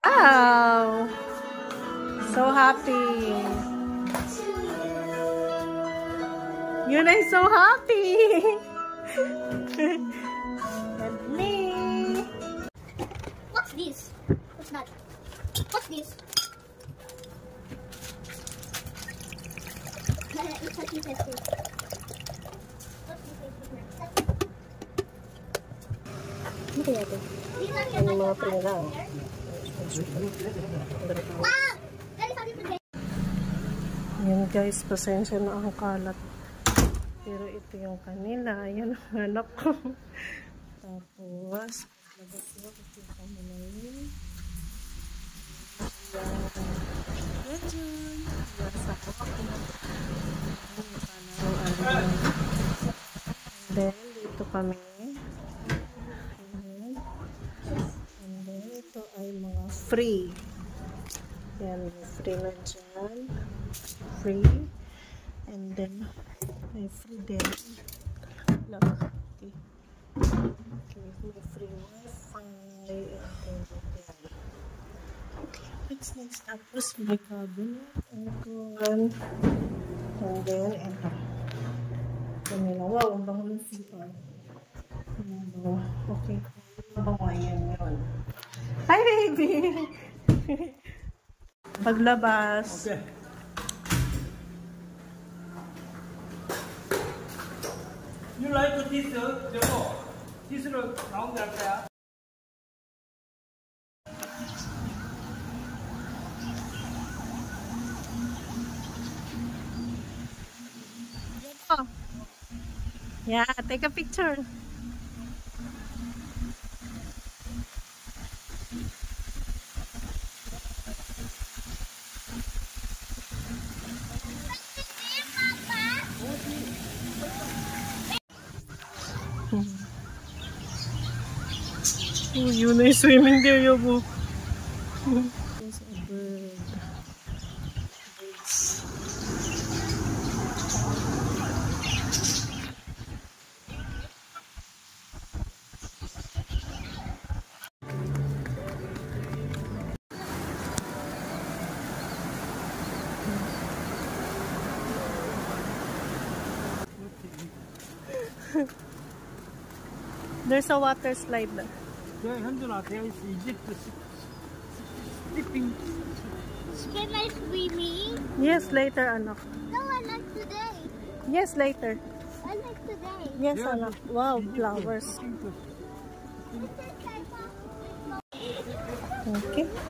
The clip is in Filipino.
Wow! So happy. Yun ay so happy. And me. What's this? What's that? What's this? It's a secret. Ano kaya ito? Ano mga pinala? Yan guys, pasensya na ang kalat. Pero ito yung kanila. Ayan ang anak ko. Tapos, labas ko kasi kami na yun. Then, dito kami. And then, ito ay mga free. Yan, free na dyan. Free. And then, may free din. Look. Okay. Okay, may free wifi. Okay, what's next? Tapos, may cabinet. Aircon. And then, ito. Wow, ang bango ng CR. Okay. Ang bango, ayan yun. Hi, baby! Paglabas. Okay. You like this? This 나온 게 할까요? Yeah, take a picture. Oh, yun ay swimming there, Yobo. There's a bird. There's a water slide there. 현준아, there is Egypt sleeping. Can I swimming? Yes, later, anak. No, I like today. Yes, later. I like today. Yes, anak. Wow, flowers. Okay.